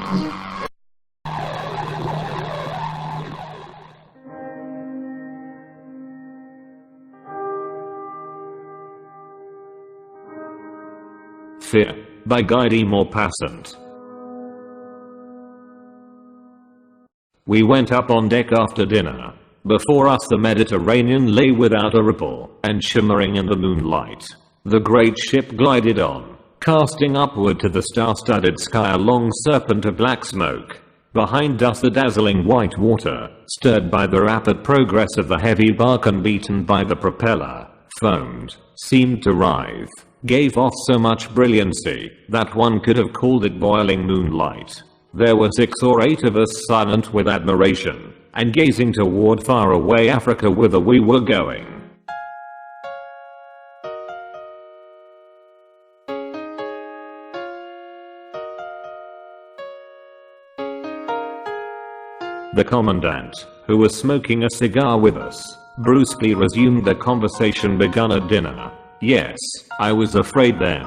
Fear by Maupassant. We went up on deck after dinner. Before us the Mediterranean lay without a ripple and shimmering in the moonlight. The great ship glided on, casting upward to the star-studded sky a long serpent of black smoke. Behind us the dazzling white water, stirred by the rapid progress of the heavy bark and beaten by the propeller, foamed, seemed to writhe, gave off so much brilliancy that one could have called it boiling moonlight. There were 6 or 8 of us silent with admiration, and gazing toward far away Africa whither we were going. The commandant, who was smoking a cigar with us, brusquely resumed the conversation begun at dinner. Yes, I was afraid then.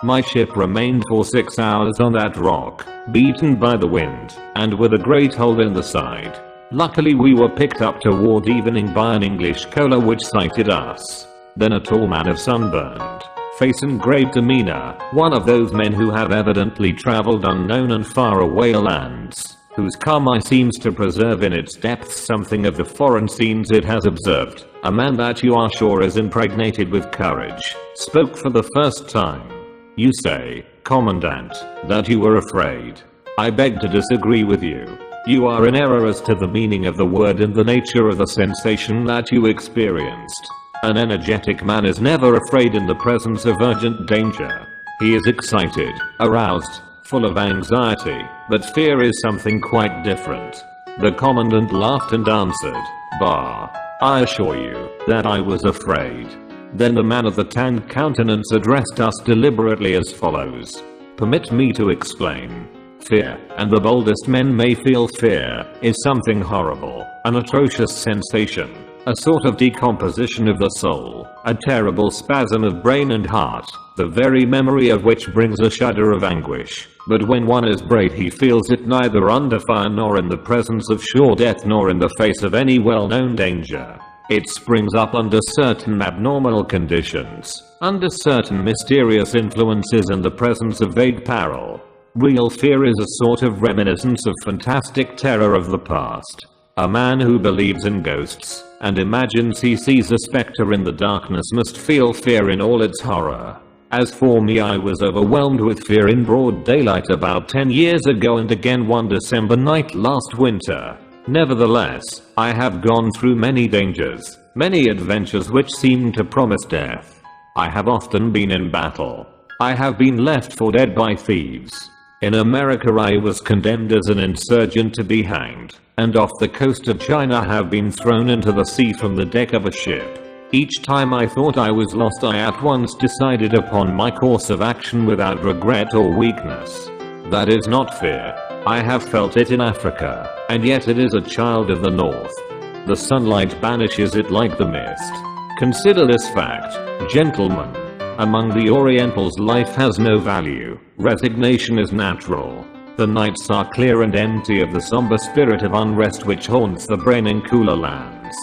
My ship remained for 6 hours on that rock, beaten by the wind, and with a great hole in the side. Luckily we were picked up toward evening by an English coaler which sighted us. Then a tall man of sunburned face and grave demeanor, one of those men who have evidently traveled unknown and far away lands, whose calm eye seems to preserve in its depths something of the foreign scenes it has observed, a man that you are sure is impregnated with courage, spoke for the first time. You say, Commandant, that you were afraid. I beg to disagree with you. You are in error as to the meaning of the word and the nature of the sensation that you experienced. An energetic man is never afraid in the presence of urgent danger. He is excited, aroused, full of anxiety, but fear is something quite different. The commandant laughed and answered, Bah! I assure you that I was afraid. Then the man of the tanned countenance addressed us deliberately as follows. Permit me to explain. Fear, and the boldest men may feel fear, is something horrible, an atrocious sensation, a sort of decomposition of the soul, a terrible spasm of brain and heart, the very memory of which brings a shudder of anguish. But when one is brave he feels it neither under fire nor in the presence of sure death nor in the face of any well-known danger. It springs up under certain abnormal conditions, under certain mysterious influences in the presence of vague peril. Real fear is a sort of reminiscence of fantastic terror of the past. A man who believes in ghosts and imagines he sees a specter in the darkness must feel fear in all its horror. As for me, I was overwhelmed with fear in broad daylight about 10 years ago and again one December night last winter. Nevertheless, I have gone through many dangers, many adventures which seem to promise death. I have often been in battle. I have been left for dead by thieves. In America I was condemned as an insurgent to be hanged, and off the coast of China have been thrown into the sea from the deck of a ship. Each time I thought I was lost I at once decided upon my course of action without regret or weakness. That is not fear. I have felt it in Africa, and yet it is a child of the north. The sunlight banishes it like the mist. Consider this fact, gentlemen. Among the Orientals life has no value. Resignation is natural. The nights are clear and empty of the somber spirit of unrest which haunts the brain in cooler lands.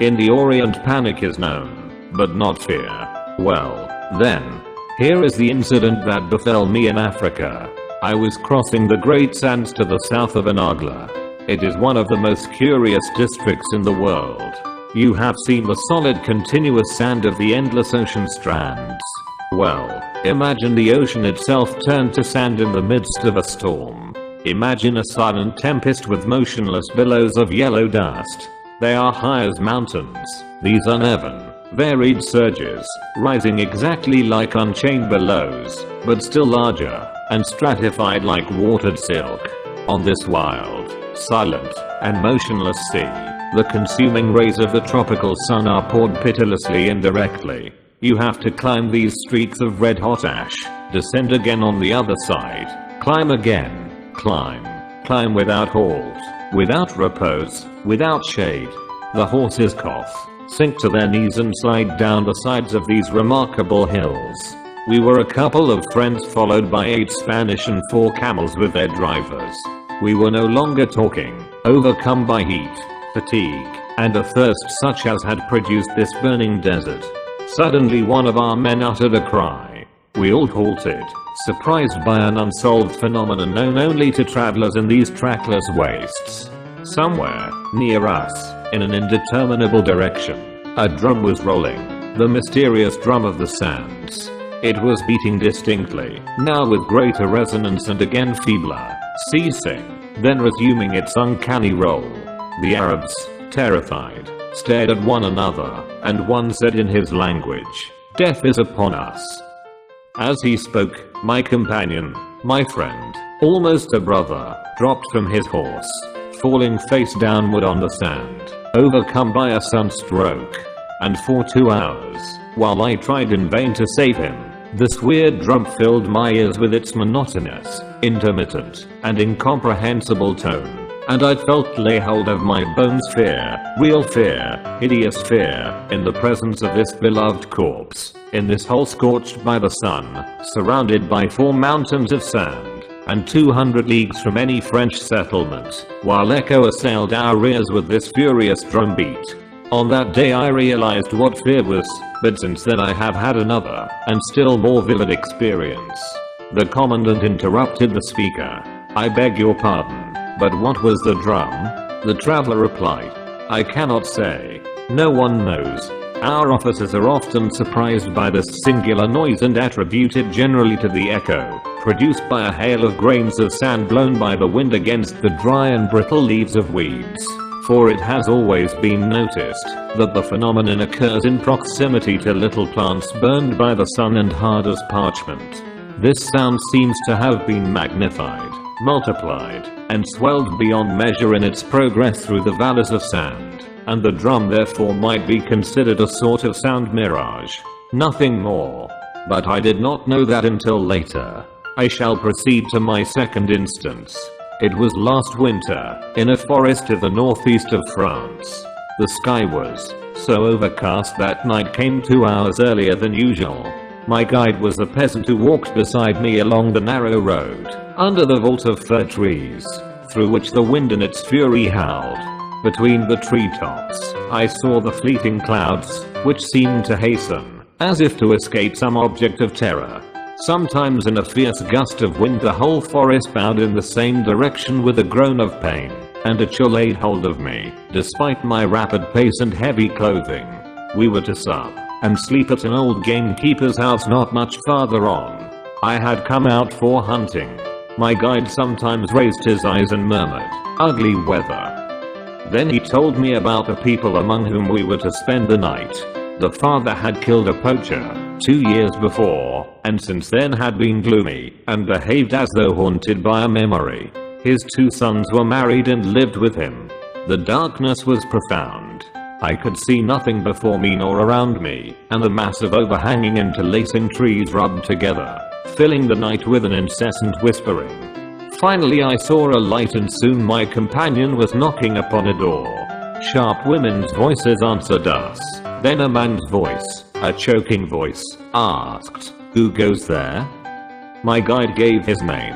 In the Orient panic is known, but not fear. Well, then, here is the incident that befell me in Africa. I was crossing the great sands to the south of Anagla. It is one of the most curious districts in the world. You have seen the solid continuous sand of the endless ocean strands. Well, imagine the ocean itself turned to sand in the midst of a storm. Imagine a silent tempest with motionless billows of yellow dust. They are high as mountains, these uneven, varied surges, rising exactly like unchained billows, but still larger, and stratified like watered silk. On this wild, silent, and motionless sea, the consuming rays of the tropical sun are poured pitilessly indirectly. You have to climb these streaks of red-hot ash, descend again on the other side, climb again, climb without halt, without repose, without shade. The horses cough, sink to their knees and slide down the sides of these remarkable hills. We were a couple of friends followed by 8 Spanish and 4 camels with their drivers. We were no longer talking, overcome by heat, fatigue, and a thirst such as had produced this burning desert. Suddenly one of our men uttered a cry. We all halted, surprised by an unsolved phenomenon known only to travelers in these trackless wastes. Somewhere, near us, in an indeterminable direction, a drum was rolling. The mysterious drum of the sands. It was beating distinctly, now with greater resonance and again feebler, ceasing, then resuming its uncanny roll. The Arabs, terrified, stared at one another, and one said in his language, "Death is upon us." As he spoke, my companion, my friend, almost a brother, dropped from his horse, falling face downward on the sand, overcome by a sunstroke. And for 2 hours, while I tried in vain to save him, this weird drum filled my ears with its monotonous, intermittent, and incomprehensible tone. And I felt lay hold of my bones fear, real fear, hideous fear, in the presence of this beloved corpse, in this hole scorched by the sun, surrounded by 4 mountains of sand, and 200 leagues from any French settlement, while echo assailed our ears with this furious drumbeat. On that day I realized what fear was, but since then I have had another, and still more vivid experience. The commandant interrupted the speaker. "I beg your pardon, but what was the drum?" The traveler replied, "I cannot say. No one knows. Our officers are often surprised by this singular noise and attribute it generally to the echo, produced by a hail of grains of sand blown by the wind against the dry and brittle leaves of weeds. For it has always been noticed that the phenomenon occurs in proximity to little plants burned by the sun and hard as parchment. This sound seems to have been magnified, multiplied, and swelled beyond measure in its progress through the valleys of sand, and the drum therefore might be considered a sort of sound mirage. Nothing more. But I did not know that until later. I shall proceed to my second instance. It was last winter, in a forest to the northeast of France. The sky was so overcast that night came 2 hours earlier than usual. My guide was a peasant who walked beside me along the narrow road, under the vault of fir trees, through which the wind in its fury howled. Between the treetops, I saw the fleeting clouds, which seemed to hasten, as if to escape some object of terror. Sometimes in a fierce gust of wind the whole forest bowed in the same direction with a groan of pain, and a chill laid hold of me, despite my rapid pace and heavy clothing. We were to sup and sleep at an old gamekeeper's house not much farther on. I had come out for hunting. My guide sometimes raised his eyes and murmured, "Ugly weather." Then he told me about the people among whom we were to spend the night. The father had killed a poacher 2 years before, and since then had been gloomy, and behaved as though haunted by a memory. His 2 sons were married and lived with him. The darkness was profound. I could see nothing before me nor around me, and the mass of overhanging interlacing trees rubbed together, filling the night with an incessant whispering. Finally I saw a light and soon my companion was knocking upon a door. Sharp women's voices answered us. Then a man's voice, a choking voice, asked, "Who goes there?" My guide gave his name.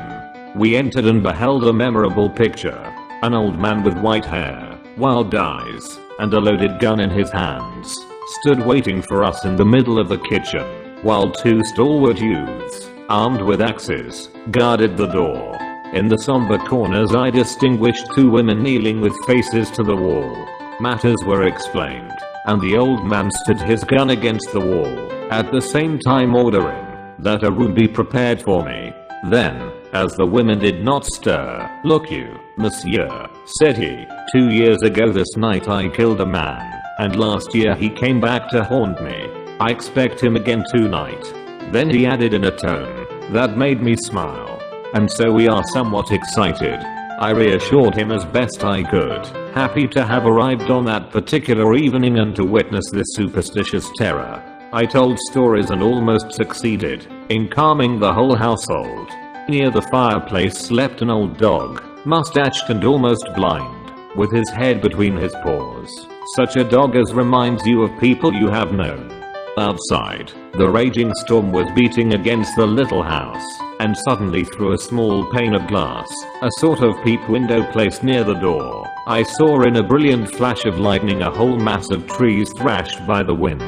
We entered and beheld a memorable picture. An old man with white hair, wild eyes, and a loaded gun in his hands, stood waiting for us in the middle of the kitchen, while 2 stalwart youths, armed with axes, guarded the door. In the somber corners I distinguished 2 women kneeling with faces to the wall. Matters were explained, and the old man stood his gun against the wall, at the same time ordering that a room be prepared for me. Then, as the women did not stir, "Look you, monsieur," said he, "2 years ago this night I killed a man, and last year he came back to haunt me. I expect him again tonight." Then he added in a tone that made me smile, "And so we are somewhat excited." I reassured him as best I could, happy to have arrived on that particular evening and to witness this superstitious terror. I told stories and almost succeeded in calming the whole household. Near the fireplace slept an old dog, mustached and almost blind, with his head between his paws. Such a dog as reminds you of people you have known. Outside, the raging storm was beating against the little house, and suddenly through a small pane of glass, a sort of peep window placed near the door, I saw in a brilliant flash of lightning a whole mass of trees thrashed by the wind.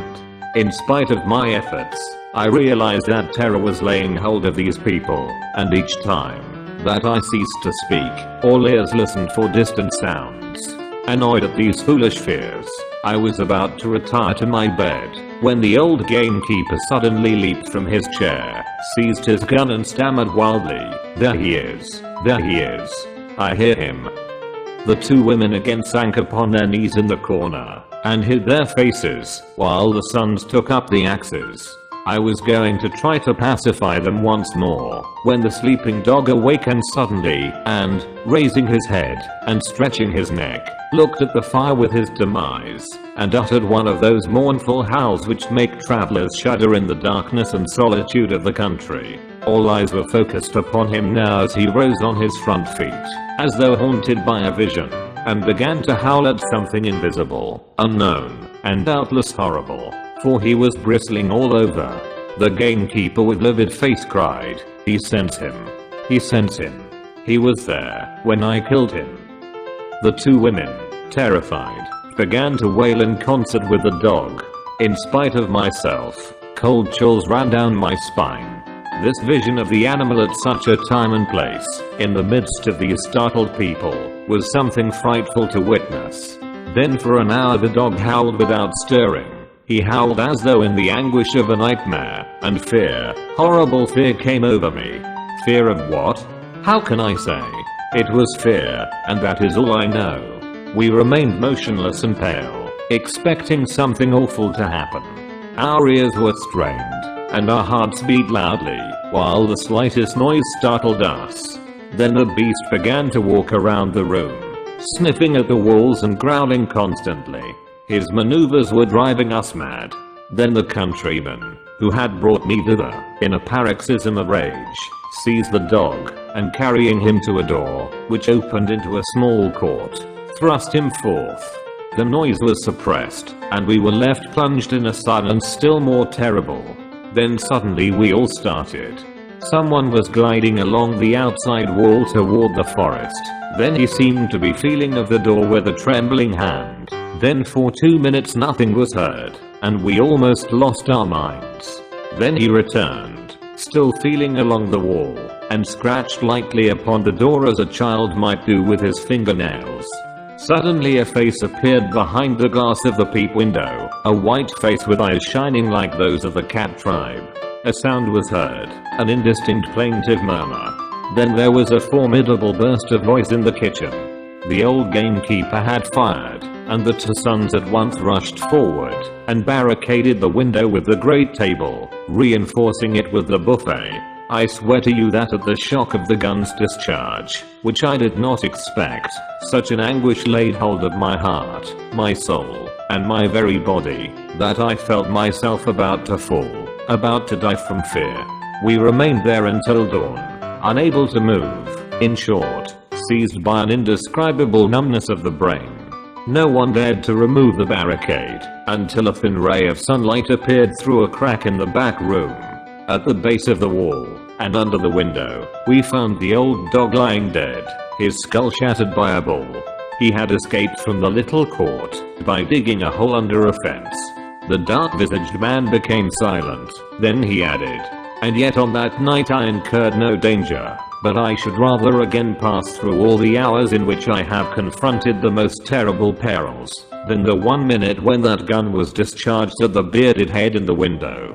In spite of my efforts, I realized that terror was laying hold of these people, and each time that I ceased to speak, all ears listened for distant sounds. Annoyed at these foolish fears, I was about to retire to my bed, when the old gamekeeper suddenly leaped from his chair, seized his gun and stammered wildly, "There he is, there he is. I hear him." The two women again sank upon their knees in the corner, and hid their faces, while the sons took up the axes. I was going to try to pacify them once more, when the sleeping dog awakened suddenly, and, raising his head, and stretching his neck, looked at the fire with his demise, and uttered one of those mournful howls which make travelers shudder in the darkness and solitude of the country. All eyes were focused upon him now as he rose on his front feet, as though haunted by a vision, and began to howl at something invisible, unknown, and doubtless horrible, for he was bristling all over. The gamekeeper with livid face cried, "He sends him. He sends him. He was there when I killed him." The two women, terrified, began to wail in concert with the dog. In spite of myself, cold chills ran down my spine. This vision of the animal at such a time and place, in the midst of these startled people, was something frightful to witness. Then for an hour the dog howled without stirring. He howled as though in the anguish of a nightmare, and fear, horrible fear came over me. Fear of what? How can I say? It was fear, and that is all I know. We remained motionless and pale, expecting something awful to happen. Our ears were strained, and our hearts beat loudly, while the slightest noise startled us. Then the beast began to walk around the room, sniffing at the walls and growling constantly. His maneuvers were driving us mad. Then the countryman, who had brought me thither, in a paroxysm of rage, seized the dog, and carrying him to a door, which opened into a small court, thrust him forth. The noise was suppressed, and we were left plunged in a silence still more terrible. Then suddenly we all started. Someone was gliding along the outside wall toward the forest. Then he seemed to be feeling of the door with a trembling hand. Then for 2 minutes nothing was heard, and we almost lost our minds. Then he returned, still feeling along the wall, and scratched lightly upon the door as a child might do with his fingernails. Suddenly a face appeared behind the glass of the peep window, a white face with eyes shining like those of the cat tribe. A sound was heard, an indistinct plaintive murmur. Then there was a formidable burst of voice in the kitchen. The old gamekeeper had fired, and the two sons at once rushed forward, and barricaded the window with the great table, reinforcing it with the buffet. I swear to you that at the shock of the gun's discharge, which I did not expect, such an anguish laid hold of my heart, my soul, and my very body, that I felt myself about to fall, about to die from fear. We remained there until dawn, unable to move, in short, seized by an indescribable numbness of the brain. No one dared to remove the barricade, until a thin ray of sunlight appeared through a crack in the back room. At the base of the wall, and under the window, we found the old dog lying dead, his skull shattered by a ball. He had escaped from the little court, by digging a hole under a fence. The dark-visaged man became silent, then he added, "And yet on that night I incurred no danger, but I should rather again pass through all the hours in which I have confronted the most terrible perils, than the 1 minute when that gun was discharged at the bearded head in the window."